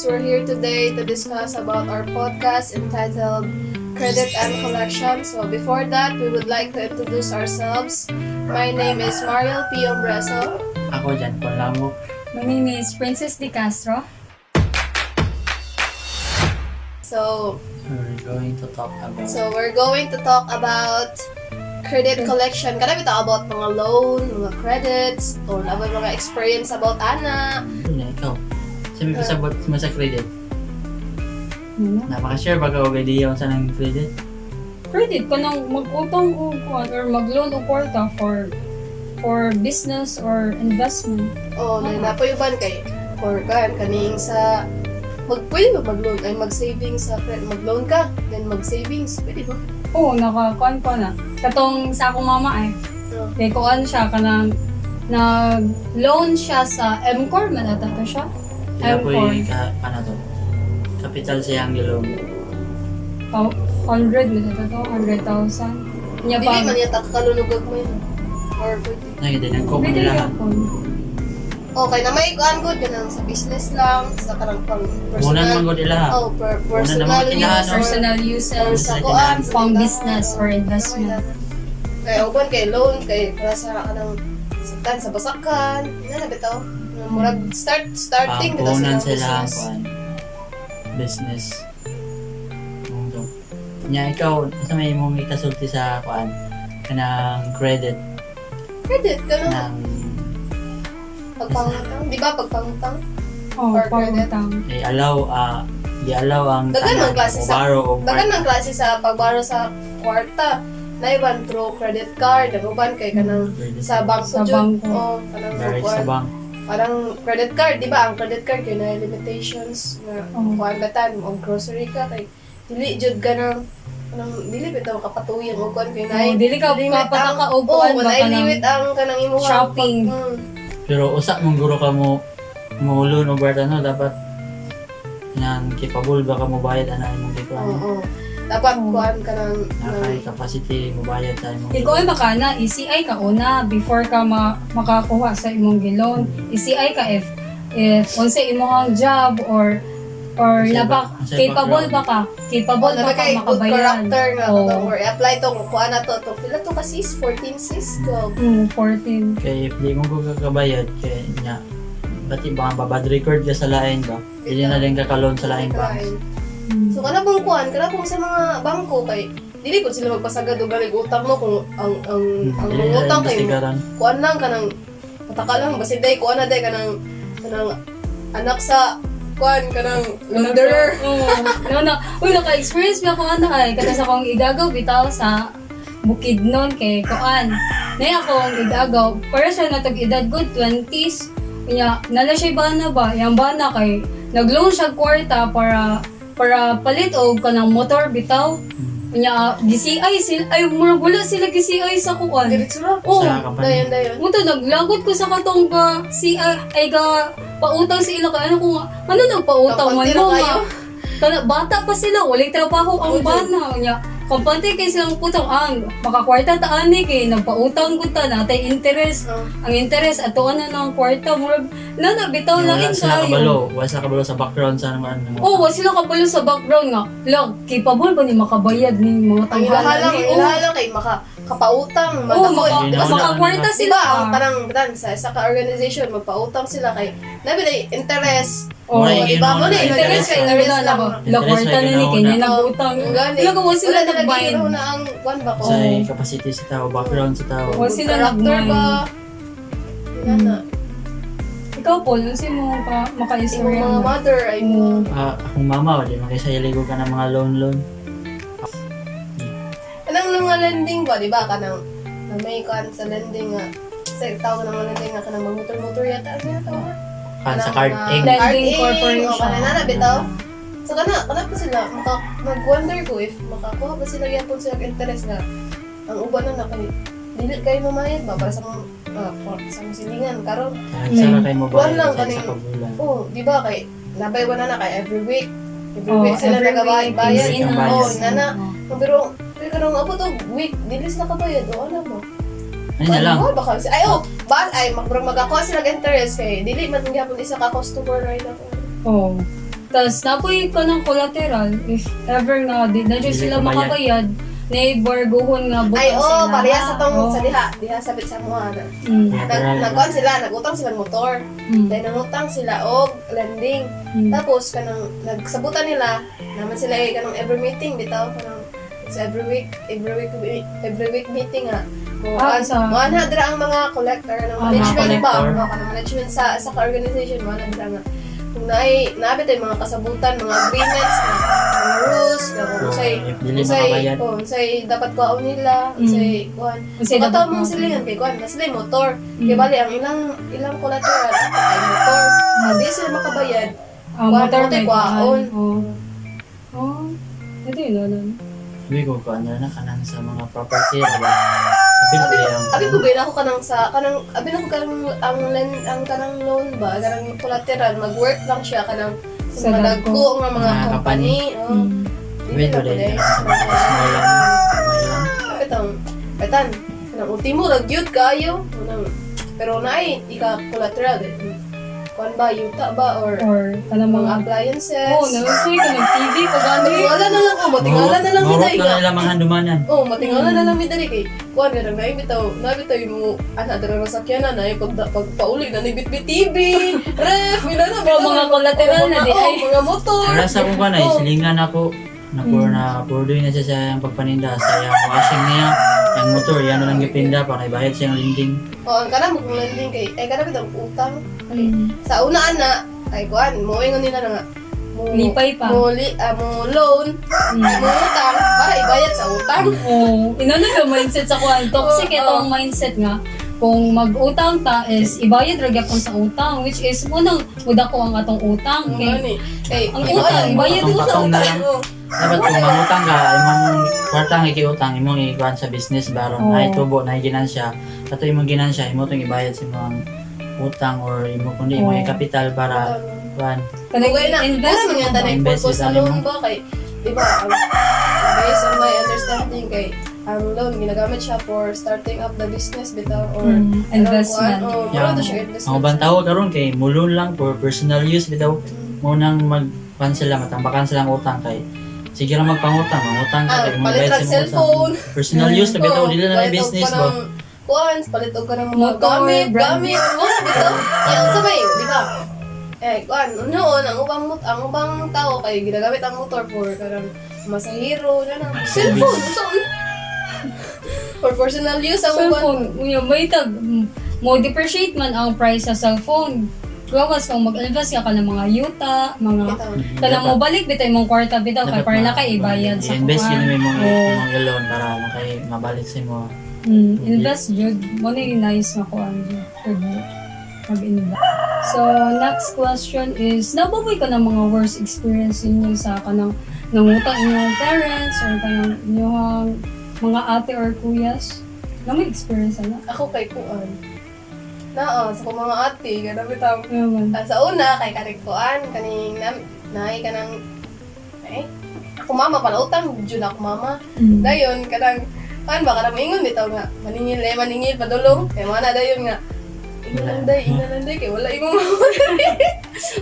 guys, we're here today to discuss about our podcast entitled Credit and Collection. So before that, we would like to introduce ourselves. My name is Mariel P. Ombreso. Ako dyan, Lamo. My name is Princess De Castro. So We're going to talk about credit collection. Kada bitaw about mga loan, mga credits, or mga experience about ana. Ano ikaw? Sabi ko sabot mo sa credit. Ano? Napaka-share ba ka o idea kung saan ang credit? Credit ka nang mag-utang o or mag-loan o kwarta for business or investment. Oh, napayuban kay or kaning sa pwede ba mag-loan ay mag-savings sa mag-loan ka, then mag-savings, pwede ba? Oo, nakakuan ko na. Katong sa akong mama kay kuan siya kanang nag-loan siya sa M-Corp, manata to siya. Kaya po M-Corp. yung to? Capital siya ang loan. 100 manata to, 100,000. Nya Dili pa. man yata kakalunugag mo yun. Or pwede. Nakita ng common Pwede lahat. yapon. Okay, na may kuan good ganang sa business lang, sa kanang pang Unan man personal. gud ilaha. Oh, personal naman use kailangan, or Personal or uses, sa kuan, sa pang tindahan. business or investment. Kaya uban kay loan kay para sa kanang sa basakan, ina na bitaw. Murag starting bitaw Pampunan sa sila ang business. kuan. Business. Mundo. Nya ikaw, sa may mong ikasulti sa kuan kanang credit Credit ka na. ng Pagpangutang, di ba pagpangutang? Oh, Or credit. pangutang. i-allow ang Dagan ng klase sa baro o dagan ng klase sa pagbaro sa kwarta. Naiban through credit card, naguban kay kanang sa bangko Sa jud. bangko. Oh, kanang direct kuwan. sa bank. Parang credit card, di ba? Ang credit card kay na limitations na kuan batan o grocery ka kay dili jud ganang dili bitaw kapatuyan o kuan kay Oh, dili ka kapataka o kuan ba ka ka ng limit ang kanang imuha shopping. Pero usa mong guro ka mo loan o bayad dapat nang capable ba ka mo bayad ana imong gikuan. Oo. Dapat kuan ka ng Nakay capacity mo bayad sa imong. Ikaw ay baka na, ECI ka una before ka makakuha sa imong gilon. ECI ka if unsa imong job or Unsa capable ba ka? Capable ba ka kay good makabayan? character nga Oo. to or apply to kuan na to pila to ka sis 14 sis 12. 14. Kay if di mo ko kakabayad kay nya bati ba bad record ka sa lain ba? Dili na din ka ka-loan sa lain ba? So kana pong kuan, kana pong sa mga bangko kay dili ko sila magpasagad og galig utang mo kung ang Dili na utang kay investigaran. kuan lang kanang pataka lang basi day kuan na day kanang anak sa kuan kanang launderer. No. Uy, naka-experience ba ko ay kada sa akong igagaw bitaw sa Bukidnon kay kuan. Nay akong igagaw para siya natag edad good 20s. Kanya nala siya bana ba? Yang bana kay nag-loan siya kwarta para palit og kanang motor bitaw. Kanya GCI sila ay murag wala sila GCI sa kuan. Diretso ra. Oh, Sa company. Dayon. Muto naglagot ko sa katong ka si ay ga pautang sa ila ka ano ko nga ano nang pautang man Kampante mo na kayo. nga kana bata pa sila walay trabaho ang Oo, bana nya kampante kay silang putang makakwarta ta ani kay nagpautang ko ta natay interest ang interest ato ano ng kwarta murag nana bitaw lang Wala sila kayo. kabalo, wala sila kabalo sa background sa ano. Oh, wala sila kabalo sa background nga. Lag, capable ba ni makabayad ni mga Ang tanghalan ni? ilahalang kay makapautang, Oh, Wala. makakwarta Di sila. ba, ang parang sa isa ka organization, magpautang sila kay nabi na interest. Oh, Wala yung di ba mo na ginawa na interest kay interest interest lang. La kwarta na ni kanya nagutang. Gani. Wala ko sila Wala na nagbayad. naging na ang kwan ba ko. Sa capacity sa tao, background sa tao. Wala sila Character nagbayad. ba? Yan na. Ikaw po, ano si mo Imong maka-istorya mga mo? mother ay mo. Akong mama, wala makisayaligo ka ng mga loan. Anong mga lending ba, di ba? Kanang na may kwan sa lending nga. Sa tawag ng mga lending nga kanang motor yata. Ano yata? Kan sa card ink. Lending corporation. O kanina na bitaw. So kana pa sila mag-wonder ko if makakuha ba sila yapon sila og interest nga ang uban na kay dili kayo mamayad ba para sa mga sa musilingan karon. Sara kayo mo Kuwan ba lang sa kaning isa ka bulan. oh, di ba kay nabay wala na kay every week. Every Oh, week sila every nagabayad. week, ang Oh, bayad. nana. Pero karong abot og week dili sila kabayad o ano mo. Ano na lang? Baka ay magakuha sila og interest kay dili man gyapon isa ka customer right ako. Oh. Tapos napoy ka ng collateral if ever nga di na dyan Dili sila ka bayad. makabayad neighborguhon nga butang Ay, sila. pareha sa tong Oo. sa diha sabit sa mga na. Mm. Nagkuhan sila, nagutang sila ng motor. Mm. Dahil nangutang sila og lending. Mm. Tapos kanang nagsabutan nila naman sila kanang every meeting bitaw kanang sa every week meeting nga. Mo ana dira ang mga collector ng Ah, management mga ba? collector. O kanang management sa organization mo ana dira nga. Kung naabit ay mga kasabutan, mga agreements, mga rules, kung say Dili makabayad. say dapat kuhaon nila, say kuhan. Kasi Kung dapat mong kuhaon. silingan kay kuhan, mas may motor. Kaya bali ang ilang collateral ay motor. Hindi sila makabayad. Ang motor Kuhaan, may kuhaan. Oo. Oh. Ito yun, ano? Sabi ko ko ano na kanang sa mga property ba. Abi ko gina ako kanang abi na ko kanang ang kanang loan ba, kanang collateral mag-work lang siya kanang Sa sa mga dagko. dagko nga mga Mga company. Oh. Mm. Dili na Wait, ko wala dahil. sa mga small lang. May lang. Petan, kanang ultimo ragyud kayo. Pero naay ika collateral. Kuan ba yuta ba or Or, ano mga mga... appliances? Oo, nalusay ka ng-TV ko gani. Matingala na lang ko, matingala na lang Marot kita na iga. nila mga handumanan. Oh, matingala na lang kita kay kuan ganang nabitaw mo ana dara sa sakyanan na pagpauli na ni bitbit TV, ref, ila na Pero mga collateral na di ay. mga motor. Para sa kung ba na Oh. silingan ako na purdoy na siya sa yung pagpaninda sa yung washing niya, yung motor, yan na lang ipinda para ibayad siyang lending. Oh, ang kana mo lending kay kana bitang utang. Mm. Sa una ana ay kuan mo ingon nila na nga mo Lipay pa. mo loan mo utang para ibayad sa utang. Oo. Inano yung mindset sa kuhan. Toxic Oo. itong mindset nga. Kung mag-utang ta is ibayad ra gyapon sa utang, which is munang muda ko ang atong utang. Ang Kay kay Ang utang, ibayad Patong-patong na lang. Oh. Dapat kung mangutang ka, imong kwartang ikiutang, imong ikuhan sa business baron, Oo. ay tubo, na ginansya. Kato imong ginansya, imo itong ibayad sa imong utang or imo kundi Oo. imong kapital para kuhan. kanang Okay na, invest wala man yata na Invest purpose sa with loan mo. ba kay, di ba, based on my understanding kay, ang loan, ginagamit siya for starting up the business bitaw or investment. Oh, Yang mura to siya investment. ang ubang tao karon kay mulon lang for personal use bitaw mo nang magkuhan sila, matambakan silang utang kay sige ra magpangutang, mangutang ka kay palit magbayad rag sa imong cellphone. utang. Personal use na bitaw, dili na lang business ba. Kuans, palit og ka ng mga Motor, gamit, brand. mga bitaw. Yang sabay, di ba? Kuan, noon, ang ubang tao kay ginagamit ang motor for karang masahiro, na cellphone, saan? For personal use ang ubang. Cellphone, may tag, mo depreciate man ang price sa cellphone. Gawas kung mag-invest ka ng mga yuta, mga kanang mo balik bitaw imong kwarta bitaw kay para na kay ibayad sa invest kuwan. yun mo Oo. imong loan para makay mabalik sa imo. Invest jud mo na yung nice nga kuan jud mag-invest. So next question is nababoy ka ng mga worst experience ninyo sa kanang nangutang inyong parents or kanang inyong mga ate or kuyas? Na may experience na? Ako kay kuan. Sa mga ate, ganun bitaw. Naman. Sa una, kay karikuan, kaning naay ka ng, ako mama, palautang, dyan ako mama. Dayon, kanang, kan ba, kanang maingon bitaw nga, maningil, padulong. Kaya mana dayon nga, ina lang day, kay wala imong mama.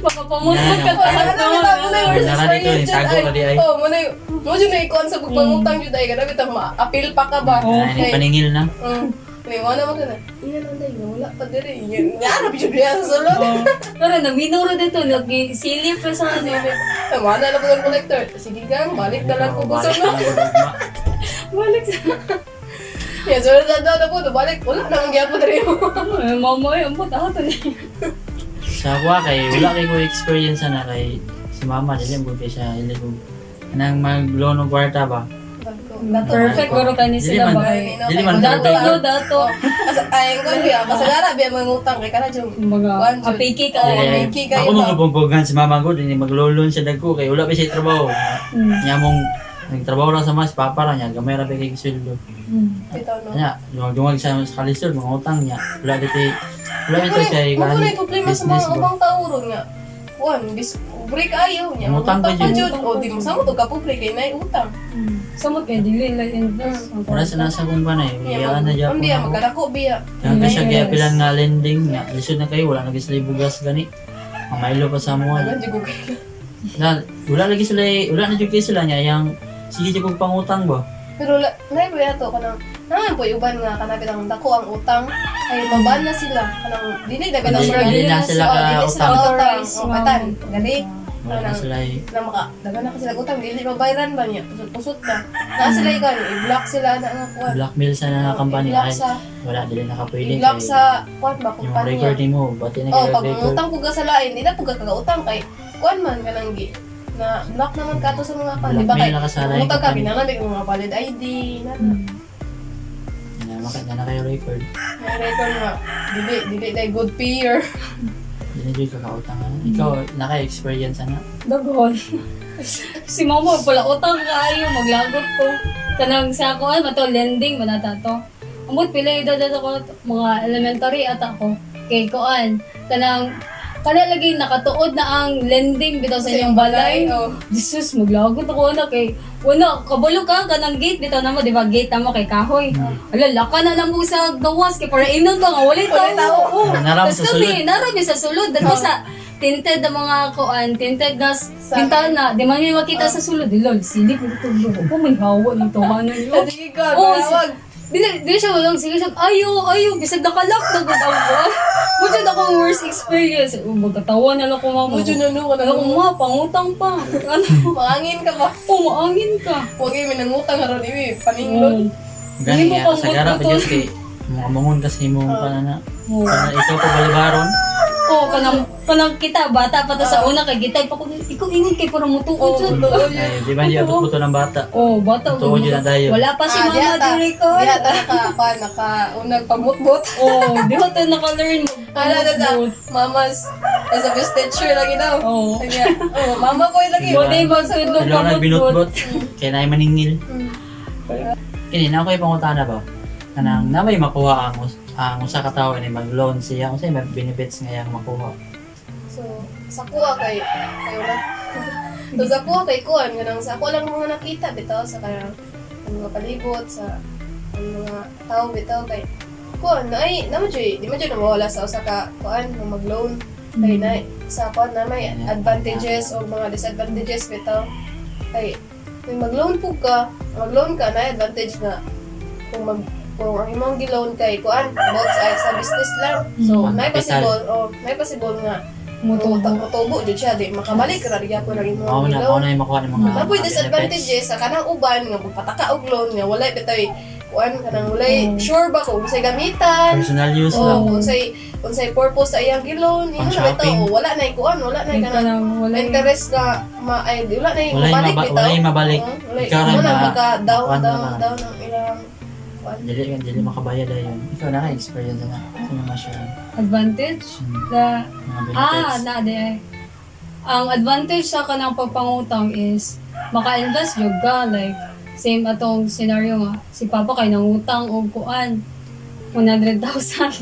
Baka pamulot ka Ano tayo. bitaw, muna yung worst Nara dito, experience tago dyan, ka di ay. Oh, mo dyan na ikuan sa pagpangutang dyan, ay, ganun bitaw, ma-appeal pa ka ba? Ay, paningil na. May mga naman ka na, ina lang day, wala pa diri. Yan, bigyan sa sulod. Pero naminaw ra dito, nag-silip pa sa kanila. Tama na lang po ng collector. Sige gang, balik na lang ko po sa Balik na mga. lang gugma. Balik sa... Yan, so na po, balik. Wala na ang gyapon rin mo. Ay, mama, ang buta ito niya. Sa kuha kay wala kay ko experience na kay si mama dili mo kay siya ili ko nang mag-loan ng kwarta ba. Perfect, guro ka ni sila ba? Dili man Dato perfect. no, dato. Ay, ko biya, kasagara biya mangutang kay kana jung. Mga apiki ka. Oo. Kaya, Kiki kayo ako ba? magpumpugan si mama ko dili maglo-loan siya dagko kay wala pa siya trabaho. Nya mong nagtrabaho ra sa mas papa ra niya gamay ra pa kay sweldo. Bitaw no. Nya dumag sa kalisod mga utang niya. Wala dito siya Mo na problema sa business mga ba. ubang tao ron nga. Kuan, break ayaw niya. Utang Utang pa pa jud. jud. O di mo sa mo to kapobre kay nay utang. Samot kay dili like invest. Wala sa nasa kung ba na eh. Biyaan na dyan Ang biya magkadako biya. Kaya ka siya Yes. giapilan nga lending nga. Lisod na kayo, wala nagislay bugas gani. Ang Milo pa sa mo. Ano jud ko kay. wala lagi sila, wala na jud kay sila niya yang sige jud kog pangutang ba. Pero lahi ba yato kanang naman po uban nga kanapit ang dako ang utang ay maban na sila kanang dili na ganang Dili na sila ka dili sila utang. utang o katan gani Wala na sila na maka dagan na sila utang dili mabayaran ba niya pusot na na sila ikan i-block sila na nga kuan blackmail sa na company i-block ay sa wala dili na kapwede i-block sa kuan ba yung kumpanya recording mo bati na oh kay pag record. utang pug ka sa lain di na pug ka kagautang kay kuan man kanang gi na block naman kato sa mga kuan di ba kay Blackmail na ka sa lain utang ka company. pinanamig mga valid ID na Na na kayo record. may record nga dili dai good peer Dili jud ka kautangan. Ikaw naka-experience na. Dagon. Si mama pala utang kaayo maglagot ko. Kanang sa ako ay mato lending manata to. Amot pila edad ako mga elementary ata ko. Kay koan kanang kana lagi nakatuod na ang lending bitaw sa inyong balay. oh Jesus, maglagot ako na kay wala kabalo ka kanang gate bitaw na mo di ba gate na mo kay kahoy. Ala laka na lang mo sa gawas kay para inon ba nga walay Walay tao. tao. Oo. Naram Tas sa kami narami sa sulod dito sa tinted na mga kuan, tinted gas Sa- bintana, di man may makita sa sulod. Lol, silip ito bro. Ko may hawa nito ano yo. sige ka Oo, wag Dili siya walang sige siya. Ayo, bisag nakalak na gud ako. Mudyo na akong worst experience. Magkatawa na lang ko mama. Mudyo na no ka na Ako ma, pangutang pa. Ano? maangin ka ba Maangin ka. wag ay minangutang aron iwi paninglon Gani Hindi mo nga pang sa gara pa butbuton. jud kay mga mangun kasi mo kana Oo. ikaw pa balibaron. Oo, kanang kita, bata pa to sa una kay gitay pa ko. Ikaw ingon kay para mutuod jud. Ay, di ba niya buto ng bata? Oh, bata. Tuod yun na dayon. Wala pa si mama diri ko. diha ta naka unag pamutbot Oh, di ko ta naka-learn. ala na sa mamas as a best teacher lagi daw Oo. kanya mama ko lagi Wala yung magtudlog Hello na pamutbot. binutbot. Kaya na maningil. Mm. Kini na ako ipangutana ba? Kanang na may makuha ang usa ka tawo ni mag-loan siya unsay may benefits nga yang makuha. so sa kuha kay kayo na so sa kuha kay kuan ganang sa ako lang mga nakita bitaw sa kanang mga palibot sa ang mga tao bitaw kay kuan na ay naman di man jud mawala sa usa ka kuan nga mag-loan kay na sa kuan na may advantages o mga disadvantages bitaw kay kung mag-loan ka na advantage nga kung ang imong gi-loan kay kuan about sa business lang so Mm. may possible nga mutubo jud siya di makabalik ra diya ko nang Mao imong na gi-loan yung makuha ng mga Napoy benefits. disadvantages sa kanang uban nga magpataka og loan nga walay bitaw kuan kanang walay sure ba kung unsay gamitan Personal use o lang. unsay purpose sa iyang gi-loan Pang ingon na bitaw shopping. o wala na kuan wala na kanang Wala interest nga wala na Wala mabalik yung bitaw mabalik. wala Ikaw mo rin na na- magka down kuan na down lang. down ang ilang kuan Dili makabayad ayon. Ikaw naka-experience na. Sino ma-share? Advantage Hmm, na mga benefits. na de. Ang advantage sa kanang pagpangutang is maka-invest jud ka like same atong scenario nga si papa kay nangutang og kuan 100,000.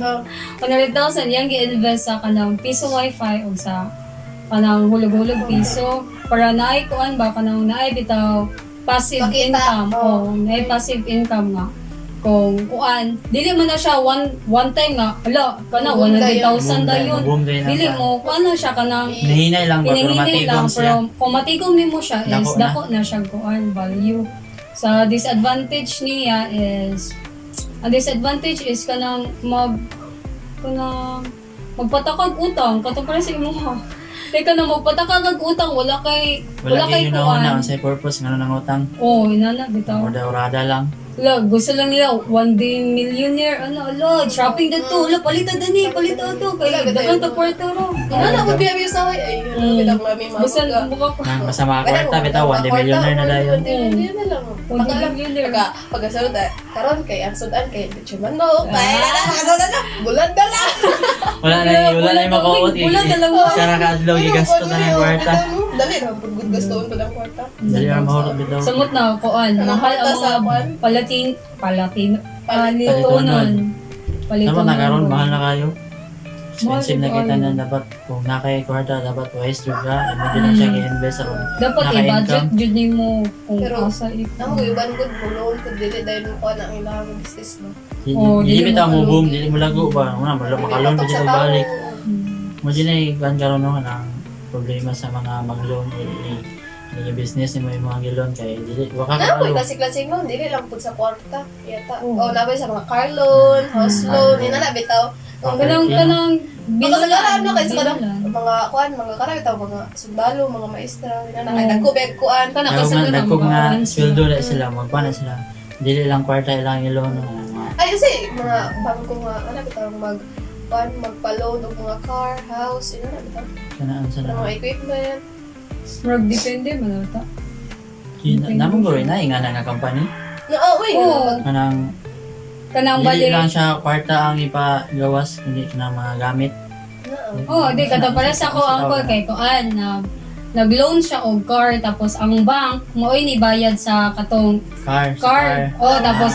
Oh. 100,000 yang gi-invest sa kanang piso wifi o sa kanang hulog-hulog piso para naay kuan ba kanang naay bitaw passive Makita. income Oh. naay passive income nga kung kuan dili man na siya one time nga hala kana Boom 100,000 dayon Boom day na. dili mo kuan na siya kanang Hinahinay lang ba pero hinihinay lang matigom siya. pero kung matigom nimo siya is Dako na. dako na siya kuan value sa disadvantage niya is ang disadvantage is kanang magpatakag utang katong para sa imo ha kaya na magpatakag utang wala kay Wala kay kayo na una kuan unsay purpose nga nang utang. oh inana bitaw Orada lang. Wala, gusto lang nila, one day millionaire, shopping na to, palitan na ni, palitan to, kaya Wala, dagan ganda to Puerto Ro. Ano mo biya sa ay bilang mami Basta mabuga mukha ko. Nang masama kwarta bitaw 1 millionaire na dayon. Hindi na lang. One day millionaire. Pagkasunod karon kay ang sudan kay Chumano. Kay kasunod na. Bulad na lang. Wala na yung makaot. Wala na lang. Isa ra ka adlaw gigasto na ng kwarta. Dali ra pud gud gastoon ko ng kwarta. Dali ra mahurot bitaw. Samot na, kuan, mahal ang Sa mga kuan? palitonon. Tama na karon mahal na kayo. Expensive na Mahal kita kayo. na dapat kung nakay kwarta dapat wise jud ka. Hindi lang siya gi-invest ron. Dapat Naka-income. i-budget jud nimo kung Pero, asa Ang iban gud mo loan ko dili dahil mo ko ang ilang business no. Oh, Dili dili bitaw mo mo boom, dili mo lago ba. Una makalon pa Sa jud tao. balik. Mo dinay ban karon no nang problema sa mga mag-loan o yung business ni mo yung mga gilon kay dili wa ka Napoy kabalo. klasik-klasik loan, dili lang pud sa kwarta. Yata. Oo. O nabay sa mga car loan, house loan, ina na bitaw. Okay. Kanang Makasagaran no kay sa kanang binulan. mga kuan, mga karag taw mga sundalo, mga maestra, ina na kay Oo. nagkubeg kuan. Kanang Ayaw man kasagaran dagkog nga mga sweldo na sila magpana sila. Dili lang kwarta ilang gilon mga Ay kasi mga bangko nga ana bitaw mag kuan magpa-loan og mga car, house, ina na bitaw. kanaan sa Mga equipment. Murag depende man ata. namong guro na nga nga company Na uy, Oo. kanang Kanang dili bali. lang siya kwarta ang ipagawas kundi kanang mga gamit. Oh, di kada para sa ko uncle kay kuan na nag-loan siya og car tapos ang bank mo'y ni bayad sa katong Car. car. Oh, tapos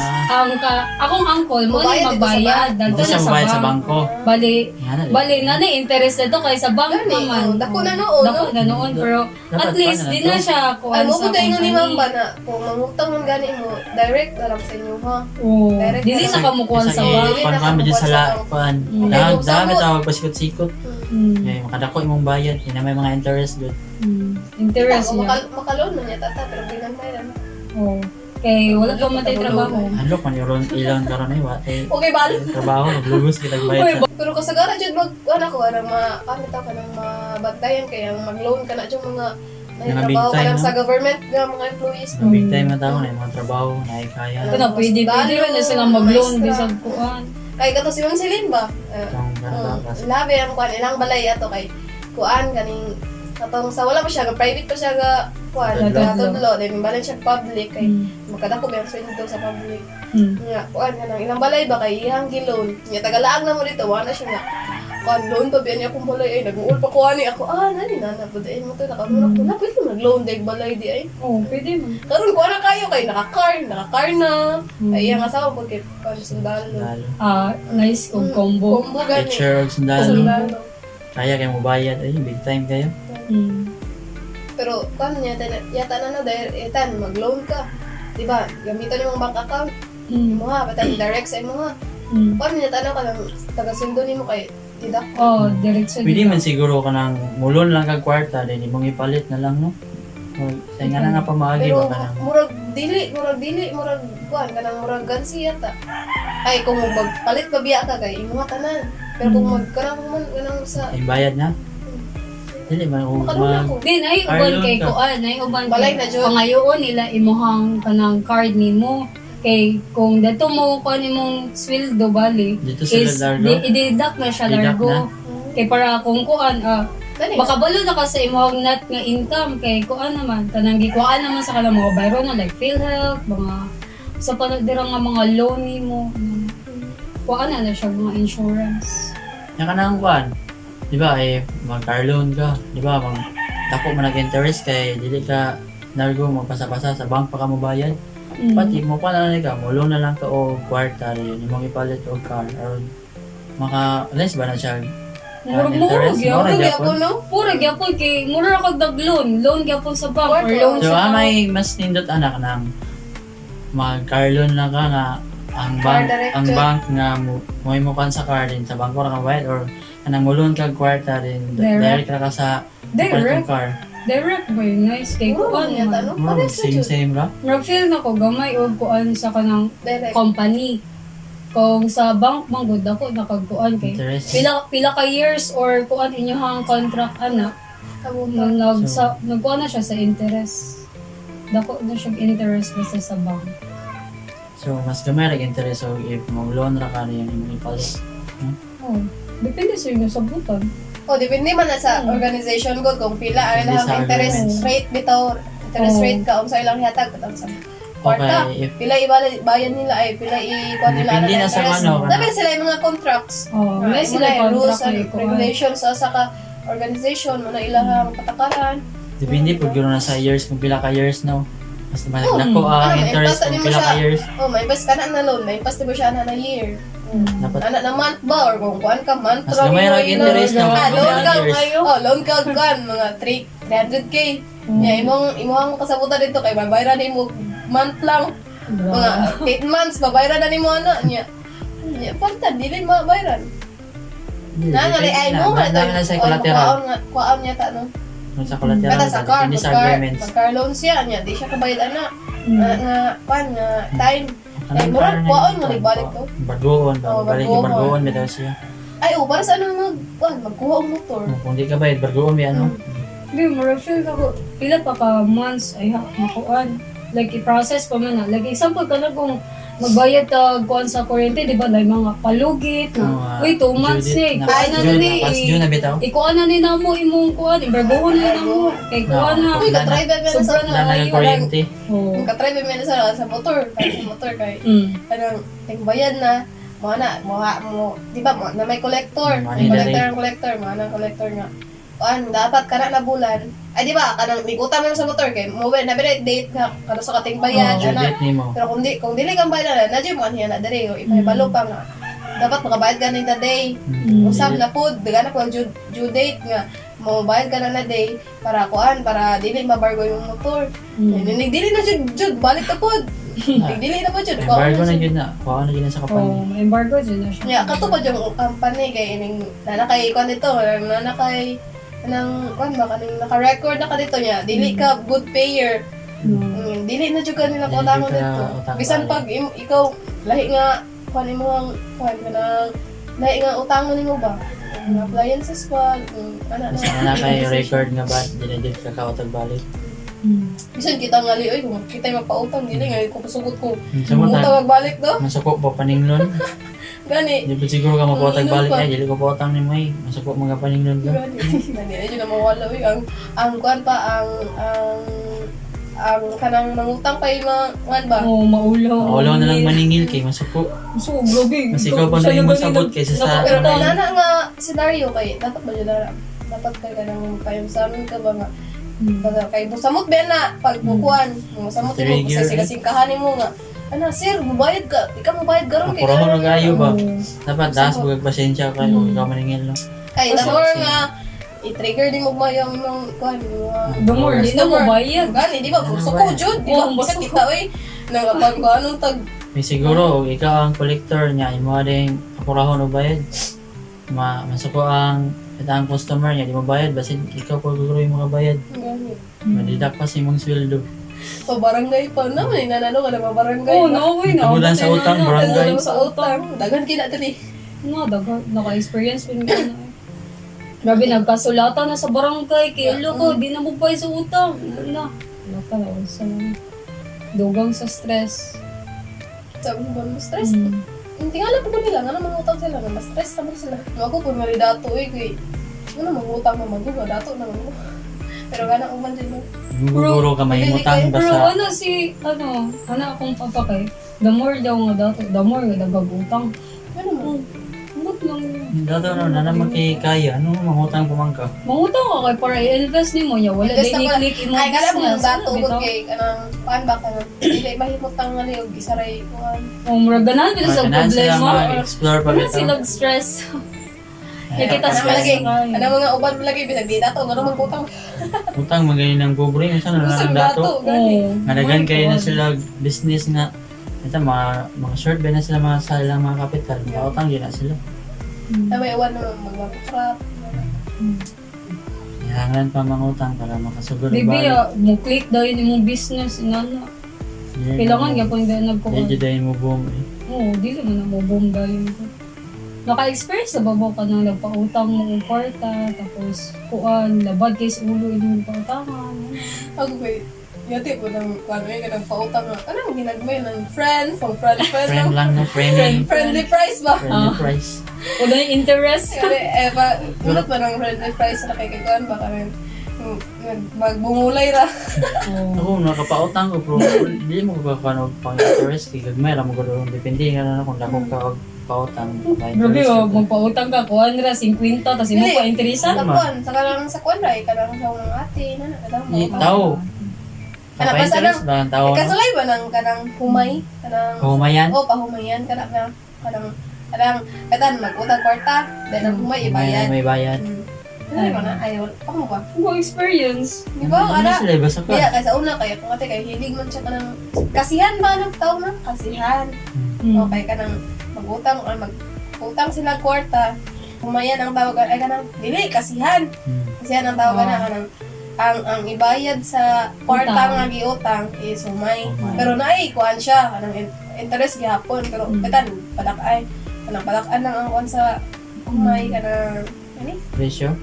akong uncle mo ni Magbayad dito sa magbayad Dito dagto siya na sa magbayad sa bank. bangko. Bali, Yan na, bali na na interest na to kay sa bank Gani, naman. dako na noon, Dako no? na noon pero Dapat at least pa na di to. na siya Ay, kuan mo sa tayo ni company. ma'am ba na kung mangutang man gani mo, direct na lang sa inyo ha. Oh, Direct dili na na lang. kamukuan sa Kasi, bank. Dili kuan na kami dyan sa kamukuan sa kuan. Mm. Dami Kung samot. tawag pasikot-sikot. Mm. Ngay makadako imong bayad, ina may mga interest good. Interest niya. Makaloan man niya tata, pero di lang bayan. Oh. Kay wala pa matay trabaho. Ano man yung ilang karon ay wa ay Okay, balo. trabaho naglugos kita bayad sa Pero kasagaran dyan ano ko, ano, ano tao ka nang mabantayan kaya mag-loan ka na dyan mga Mga big trabaho ka time, lang no? sa government nga mga employees. Yung big time na tao na yung mga trabaho na kaya. Kana pwede rin na silang mag-loan bisag kuan. Kaya kato si Ma'am Celine ba? Itong ganabas. Labi ang kuan, ilang balay ato kay kuan kaning katong sa wala pa siya, private pa siya ga kuan, Tudlo. tudlo, then balay siya public kay Mm. makadako ba yung sweldo sa public. Mm. Nga, kuan kanang ilang balay ba kay iyang gilon. Nya tagalaag na mo dito, wala siya nga. Kuan loan pa biyan niya akong balay ay nag-uul pa kuan ni ako. Nani na budain mo to nakamura ko na pwede mag-loan dag balay di ay. Oh, pwede man. Karon kuan na kayo kay naka-car na. Mm. Ay iyang asawa po kay kuan sundalo. Sundalo. Nice kong combo. Combo gani. Picture og sundalo. Sundalo. Kaya kayo mabayad ay big time kayo. Mm. Pero kuan niya yata na etan mag-loan ka. Di ba? Gamitan mo ang bank account. Mm. Mo ha, patay direct sa imo ha. Mm. Kuan niya tanong ka lang taga-sundo nimo kay tidak. Oh, diretso Pwede man siguro ka nang mulon lang kag kwarta din imong ipalit na lang no. O, sa nga na nga pamaagi Pero ba ka nang murag dili, murag kuan kanang murag gansi yata. Ay kung magpalit pa biya ka kay imo tanan. Pero kung magkarang man kanang sa ay bayad na. Dili man ko makadula ko. Din ay Car uban loan kay ka. kuan, ay uban Balay kay na jud. pangayoon nila imuhang kanang card nimo. Kay kung dato mo kuan imong sweldo bali dito sa is Largo. i-deduct na siya Deduct largo. na. Kay para kung kuan Dali. baka balo na ka sa imong net nga income kay kuan naman kanang gikuan naman sa kanang mga bayro na like PhilHealth, mga sa panadira nga mga loan nimo. Kuan na siya mga insurance. Yan ka nang kuan. Di ba mag-car loan ka. Di ba mag dako man nag-interest kay dili ka nargo magpasa-pasa sa bank pa ka mo bayad. Mm. Pati mo pa na ka, mulong na lang ka o kwarta rin, imong ipalit o car or maka less ba na siya? Murag interest, gyapon. murag Murag gyapon. ako no. Pura gyapon kay mura kag nag-loan, loan gyapon sa bank or Kwarto. loan So sa may mas nindot anak nang mag-car loan lang ka nga ang bank Car ang director. bank nga mo kan sa car din sa bangko ra ka bayad or kanang mulon kag kwarta rin Direct. direct ra ka sa Direct. car. direct ba yun? Nice kay Murag kuan yata man. no. Mo Pares na jud. same ra. Murag feel na ko gamay og kuan sa kanang Direct. company. Kung sa bank man gud ako nakagkuan kay Interest. pila ka years or kuan inyong contract ana Kamuta. nagkuan na siya sa interest. Dako na siya interest basta sa bank. So mas gamay ra interest so if mo loan ra ka rin imong ipalit. Oh, depende sa inyo sa butan. Depende man na sa organization ko kung pila ay Depende lang sa interest agreement. rate bitaw. Interest Oh. rate ka unsa ilang hatag katong sa kwarta. Okay, if Pila bayan nila ay pila i-kuan nila Depende na sa interest. ano, Dapat sila yung mga contracts. Oh, may Ay, sila muna yung rules contract and kay kuan. regulations sa ka organization mo na ilahang patakaran. depende po guro na sa years kung pila ka years no. Mas Oh, nako ang ano, interest may kung basta pila mo ka siya. years. May invest ka na loan, may invest mo siya na year. Dapat Anak na month ba or kung kuan ka month mas gamay ra interest na loan ka years. loan ka kuan mga 300k. Ya imong kasabutan dito kay babayaran nimo month lang. Mga 8 months babayaran na nimo ana niya. Nya pagtan dili mabayaran. Na nga ay mo nga na sa collateral. kuan niya ta no. Kung sa collateral, Kata sa car, depende sa mag-car agreements. loan siya niya, di siya kabayad ana. Mm. Nga time. Anong murag car na kuwaon yun? mo balik to. Bargoon, Oo, balik yung bargoon. bargoon, may daw siya. Ay, para sa ano magkuha ang motor. Kung di ka bayad, bargoon, may ano. Hindi, ma-refill ako. Pila pa ka months ay makuan. Like, i-process pa man na. Like, example ka na kung magbayad ka kuan sa kuryente, di ba? Like, mga palugit. Uy, 2 months June, eh. na- Kuan na June, na pas June na bitaw. ikuan na nila mo imong kuan. Ibarbuhon na nila mo. Kay kuan na. Uy, ka-try ba na sa Sobrang Wala na Ay, ng kuryente. Oo. ka-try ba sa motor, sa motor kay kanang tingbayad na mo di ba mo na may collector, Money may na collector, collector nga. Dapat kana na bulan. Ay di ba kanang may utang mo sa motor kay mo na date nga kada sa kating bayad Due ana. date nimo. Pero kung dili kang bayad na mo niya na dere o ipahibalo pa nga. Dapat makabayad ka na day. Usab na pud daga na ko due date nga mo bayad ka na day para para dili mabargo yung motor. Dili na jud balik ka pud. Dili na mo jud. Embargo na yun na. Kuha na yun sa Oo, kapanya. may embargo dyan na siya. Ya, katupad yung company kay ining nanakay kon dito, nanakay nang kon ba kaning naka-record na ka dito niya. Dili ka good payer. Dili na jud kanila Dili ko tango ka dito. utang Bisan balik. pag ikaw lahi nga kon imo ang kon kanang lahi nga utangon nimo ba? Ang appliances pa, ana Kasi na kay record nga ba, dinedit ka kaotag balik. Bisan kita nga li oy kung kita magpautang dili nga ko pasugot ko. Sa mo Utang magbalik do. masukop pa paninglon. Gani. Di ba siguro ka magpotag Inom balik pa. ay, dili ko potang ni mo eh. Masukop mga paninglon ka. Gani ay na mawala uy ang kuan pa ang kanang mangutang pa yung mga kuan ba? Oo, maulaw. Wala na lang maningil kay masukop. So, grabe. Mas ikaw pa na yung masabot kaysa sa... Pero Nakakita. nana nga scenario kay dapat ba jud dapat kay kanang payamsanon ka ba nga baga kay musamot ba na pagbukuan musamot mo Trigger, kasi kasingkahan mo nga ana sir mubayad ka di ka mubayad garon kay Puro na gayo ba? Oo. Dapat das mo pasensya ka kung ikaw maningil no. kay the more nga i-trigger din mo ba yung kuan The more, di na mo bayad. gani di ba suko jud di ba Oo, bisa masuko. kita oy nang kapag ko anong tag May siguro ikaw ang collector niya, imo ding apurahon og bayad. Masuko ang ang customer niya, di mo bayad basin ikaw pa guro yung mga bayad. gani Madidak pa si mong sweldo. pa barangay pa na may nanalo ka na ba barangay Oo, ba? nauwi na. Tabulan sa utang, Ano, barangay. tabulan sa utang daghan kina diri Nga, naka-experience pa nga na. Grabe, nagkasulatan na sa barangay. Kaya ko, di na mo pa sa utang. Wala na. Wala ka na. Sa dugang sa stress. sabi mo ba stress hindi nga lang po nila, nga naman utang sila, nga stress naman sila. Ako po nga dato eh, kay ano mangutang naman ko, dato naman ko. Pero gana ko man din mo. Guro ka may utang Pero basta ano akong papakay, the more daw nga dato, the more nga nagagutang. Ano mo? Ambot lang yun. dato na naman kay kaya ano mangutang pumangka. Mangutang ka kay para i-invest ni mo niya. Wala Invest din naman. i-click imo Ay, kala mo yung business. dato Ano, ko bitaw? kay kanang paan ba ka hindi mahimot ang nga liog, isaray kuhan. Murag ganahan din sa Ganahan sila problema. ma-explore pa Wala bitaw. silang stress. Nakita Ano stress malagi? na kayo. Ano mga uban malagi bisag di dato, gano magutang. Utang magaling ng pobre, minsan na Bisag lang dato. gani. Oo. Ngadagan kayo na God. sila business nga ito mga short ba na sila mga salang mga kapital. Mga utang din na sila. Na may iwan na mag-crap. Kailangan pa mga utang para makasugod ang Bibi, balik. mo click daw yun yung business. Inana. Kailangan gapon ba nagkuhan. Medyo dahil mo boom eh. Oo, di naman na mo bomba yun ko. Naka-experience na ba mo ka nang nagpautang mo ng kwarta, tapos kuan, labad kay sa ulo, yung pautangan. Ako kay yati po ng kuhan ay kanang pautang nga. Kanang ginagmay ng friend, from friend Friend lang no, friendly. friendly price ba? Friendly price. O na yung interest. Kasi, tulad pa ng friendly price na nakikikuan ba kami magbungulay ra. Oo. Ako, nakapautang ko, pero hindi mo ba paano pang interest kay gagmay lang mo ganoon. Depende nga na kung dako ka og pautang. Grabe, magpautang ka, kuhan ra, 50, tapos imo Dili. pa interesan. Sa kuan, sa kanang sa kuan ra, kanang sa mga ate, na kanang Tao. Kana pa Kapa-interest ba ang tao no? kasulay ba ng kanang humay, kanang Humayan? pahumayan kanang katan mag-utang kwarta, then ang humay ibayad. May bayad. Ano ba na? Ay, pa mo ba? Kung experience. Di ba? Ano Ana, sila? Basta ka. kaya kaysa una kaya kung ate kay hilig man siya kanang kasihan ba ng tao na? Kasihan. Okay ka nang mag-utang or mag-utang sila kwarta. Humayan ang tawag ay kanang dili kasihan. Kasihan ang tawag na kanang ang ibayad sa kwarta Utang. nga giutang is humay. Humay. Pero naay kuan siya kanang interest gihapon pero petan padakay kanang padakan lang ang kuan sa humay kanang ani Presyo?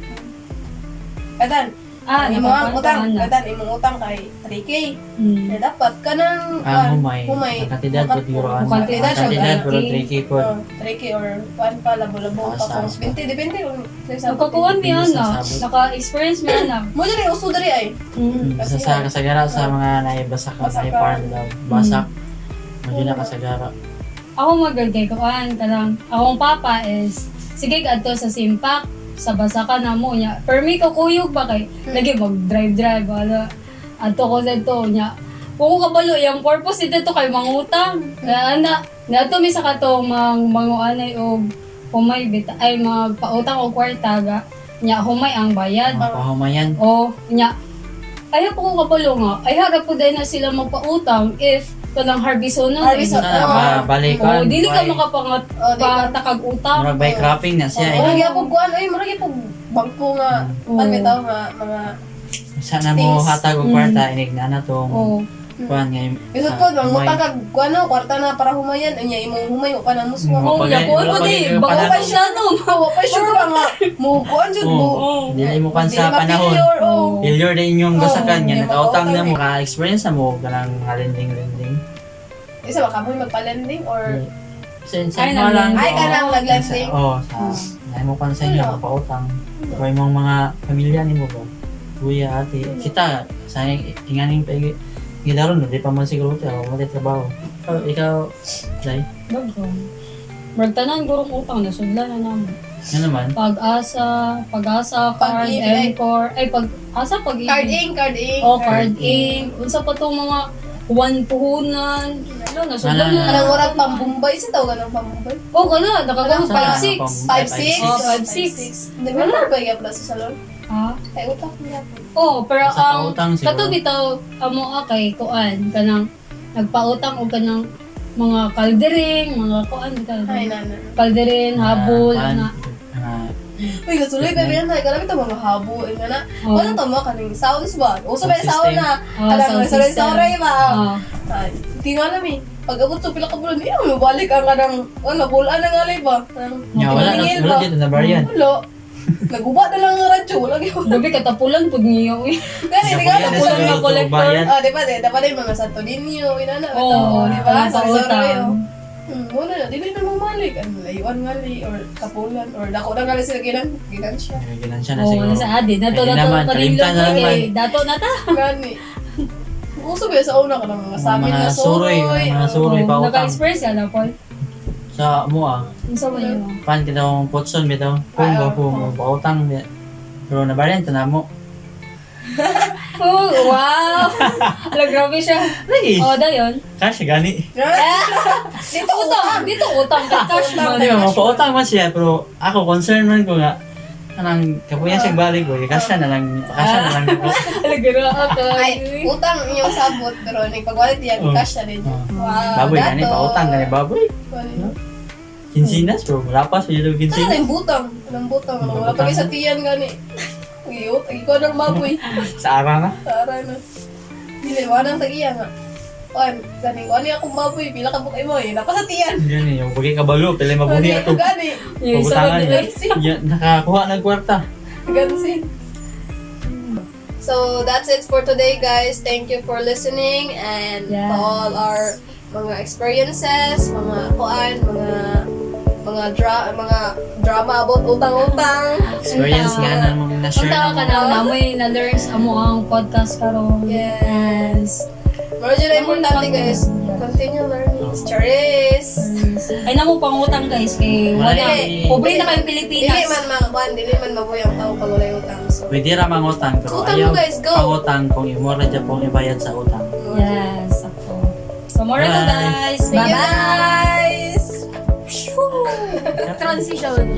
petan imong ang utang na. petan imong utang kay 3K Hmm. na dapat kanang Ang humay. humay Nakatidad po Makatidad diroan. Makatidad siya, Nakatidad pero 3K. 3K po. 3K or kuan pa labo-labo pa Asa. kung 20 depende kung sa Nagkakuhan mi Bilis na ana. sabot. Naka-experience mi ana. mo diri uso diri ay Basta sa kasagara sa mga naibasak ka, Basak ka. naiparm daw. Basak. Medyo na kasagara. Ako magagay kuan kanang akong papa is sige adto sa simpak sa basa ka na mo nya. Per me ko kuyog ba kay lagi mag-drive wala. Adto ko sa to nya. Kung ko kabalo yung purpose dito kay mangutang. Kaya ana, nato mi sa katong manguanay og humay bita ay magpautang og kwarta ga nya humay ang bayad. Mga pahumayan. O nya ayaw po ko kabalo nga. Ay harap po dahil na sila magpautang if kanang harbisonon. Harbisonon. Sana balikan. O dili ka makapangat Oh, di ka- patakag utang. Murag by cropping na siya. Murag eh. gyapon kuan ay murag gyapon bangko nga Oo. pan bitaw nga mga Sana mo Things. hatag og kwarta inig na na tong O kuan nga. Isot po, mang mutang kuan no, kwarta na para humayan, anya imong humay mo pa nang muswa. Oo. oh ya ko Wala ko pa di rin yung bago pa panahon. siya no. Wa pa sure ka nga mo kuan jud mo. Oh, dili mo kan Dili sa panahon. ma-failure, oh. Failure din yung basakan Oo, nga hindi nakautang na makautang mo ka-experience na mo kanang lending. Isa ba kamoy magpa-lending or Since Ay, mo lang. ay kanang nag-lending? Oo, sa ay mo kan sa inyo mapautang. Kaya mong mga pamilya ni mo ba? Kuya, ate, kita sa inganing pa gidaron no, di pa man siguro tayo, wala trabaho. Ikaw, Zay, Bago. Magtanan gurong utang na sudlan na naman. ano naman? Pag-asa, card, Pag-ibig. Encore, ay pag-asa, pag-ibig. card ink. O, card ink. Unsa pa tong mga one puhunan. Ano, nasudlan na. Kanang murag pambumbay sa tawag ng pambumbay. O, kana, nakagano Sana, 5-6. 5-6. Oh, 5-6. Nagmamahal ba yung sa salon? Ha? Ay, utak niya po. Oh, pero Sa ang pautang siguro. kato bitaw amo kay kuan kanang nagpautang og kanang mga kaldering, mga kuan Ay, nana. kaldering, habol, ana. Uy, gasuloy pa bilang tayo. Karami ito mga habo. Nga na. Oh. Wala ito mo kaning sounds ba? Uso ba yung Sound sound na? Oh, Kanang sound system. sorry ba? Ah. Ay, Hindi nga alam eh. Pag abot sa pila ka bulan, hindi naman mabalik ang kanang, wala, bulaan na nga ba? Nya wala na Tingil wala ba? dito na bariyan. Wala. Naguba na lang ang radyo. Wala yun. Gabi katapulan pud niyo. Kasi hindi nga Napuyan na napulan siguro na ito, collector. bayan. Di ba? Dapat yung mga Santo Niño, inana. Oo, di ba? ang Sorry, pautang. Muna na, di na mamalik. Ano, layuan nga li, or kapulan, or dako na nga li sila ginan siya. Ginan siya na Oh, siguro. sa adi nato Pwede nato naman, kanindot kalimtan na naman. kay dato na ta. Gani. Uso ba sa una ka ng mga samin Mga na suroy, suroy? mga suroy. pautang. Naka-experience ya na Paul. Sa mo Unsa man yun? pan kita kong potson bitaw. Kung ba po mo pautang. Pero nabariyan ta na mo. Oh, wow. Ala grabe siya. Lagi. Oh, dayon. Cash gani. Dito utang. Dito utang kay cash man. Di ba, mapautang man siya, pero ako concern man ko nga, anang kapuyan siyang balik ko, kasya na lang ako. Ala grabe. Ay, utang inyong sabot, pero ni pagwalit yan, Oh. cash na din. Wow, Baboy gani, dato. pautang gani, baboy. Kinsinas, bro, wala pa siya yung Ano kinsinas. yung butang? Anong butang? Wala pa kayo sa tiyan gani. Iyot, ikaw ng baboy. Sa ara na. Tara na. Dili, wala nang tagiya nga. Gani, wala akong baboy, pila ka bukay mo eh. Napa sa tiyan. Yan yung bagay kabalo, pala mabuhi ato. Gani, Yung isa Pagutangan nila. niya. Nakakuha ng kwarta. gansin. So, that's it for today, guys. Thank you for listening and Yeah. to all our mga experiences, mga drama about utang-utang. Experience nga na mong na-share Punta ka na mo. na namoy na learns amo ang podcast karon. Yes. Pero dyan na importante, guys. Continue learning. Charis! Ay namo pangutang guys kay wala. Dili. Pobre na kayong Dili Pilipinas. man makakuan, dili man mabuyang tao pag walay utang. So, Pwede ra mangutang, pero Utang ayaw mo, guys, go. pangutang kung imo ra dyan pong ibayad sa utang. Yes, ako. So more to Bye. guys. Thank you, Bye-bye. guys! Transition.